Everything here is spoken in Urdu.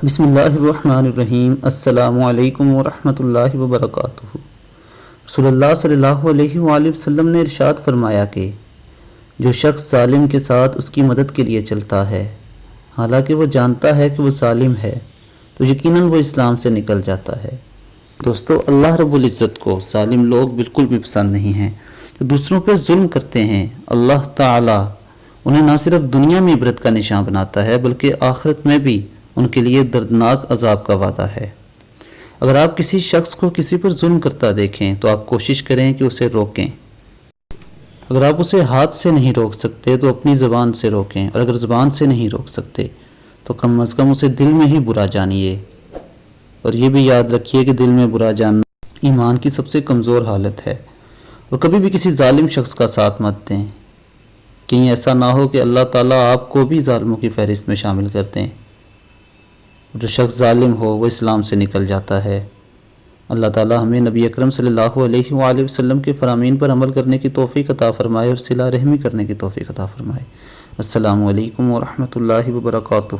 بسم اللہ الرحمن الرحیم۔ السلام علیکم ورحمۃ اللہ وبرکاتہ۔ رسول اللہ صلی اللہ علیہ وآلہ وسلم نے ارشاد فرمایا کہ جو شخص ظالم کے ساتھ اس کی مدد کے لیے چلتا ہے حالانکہ وہ جانتا ہے کہ وہ ظالم ہے تو یقیناً وہ اسلام سے نکل جاتا ہے۔ دوستو، اللہ رب العزت کو ظالم لوگ بالکل بھی پسند نہیں ہیں۔ جو دوسروں پہ ظلم کرتے ہیں اللہ تعالی انہیں نہ صرف دنیا میں عبرت کا نشان بناتا ہے بلکہ آخرت میں بھی ان کے لیے دردناک عذاب کا وعدہ ہے۔ اگر آپ کسی شخص کو کسی پر ظلم کرتا دیکھیں تو آپ کوشش کریں کہ اسے روکیں۔ اگر آپ اسے ہاتھ سے نہیں روک سکتے تو اپنی زبان سے روکیں، اور اگر زبان سے نہیں روک سکتے تو کم از کم اسے دل میں ہی برا جانیے۔ اور یہ بھی یاد رکھیے کہ دل میں برا جاننا ایمان کی سب سے کمزور حالت ہے۔ اور کبھی بھی کسی ظالم شخص کا ساتھ مت دیں، کہیں ایسا نہ ہو کہ اللہ تعالیٰ آپ کو بھی ظالموں کی فہرست میں شامل کر دیں۔ جو شخص ظالم ہو وہ اسلام سے نکل جاتا ہے۔ اللہ تعالیٰ ہمیں نبی اکرم صلی اللہ علیہ وآلہ وسلم کے فرامین پر عمل کرنے کی توفیق عطا فرمائے اور صلہ رحمی کرنے کی توفیق عطا فرمائے۔ السلام علیکم ورحمۃ اللہ وبرکاتہ۔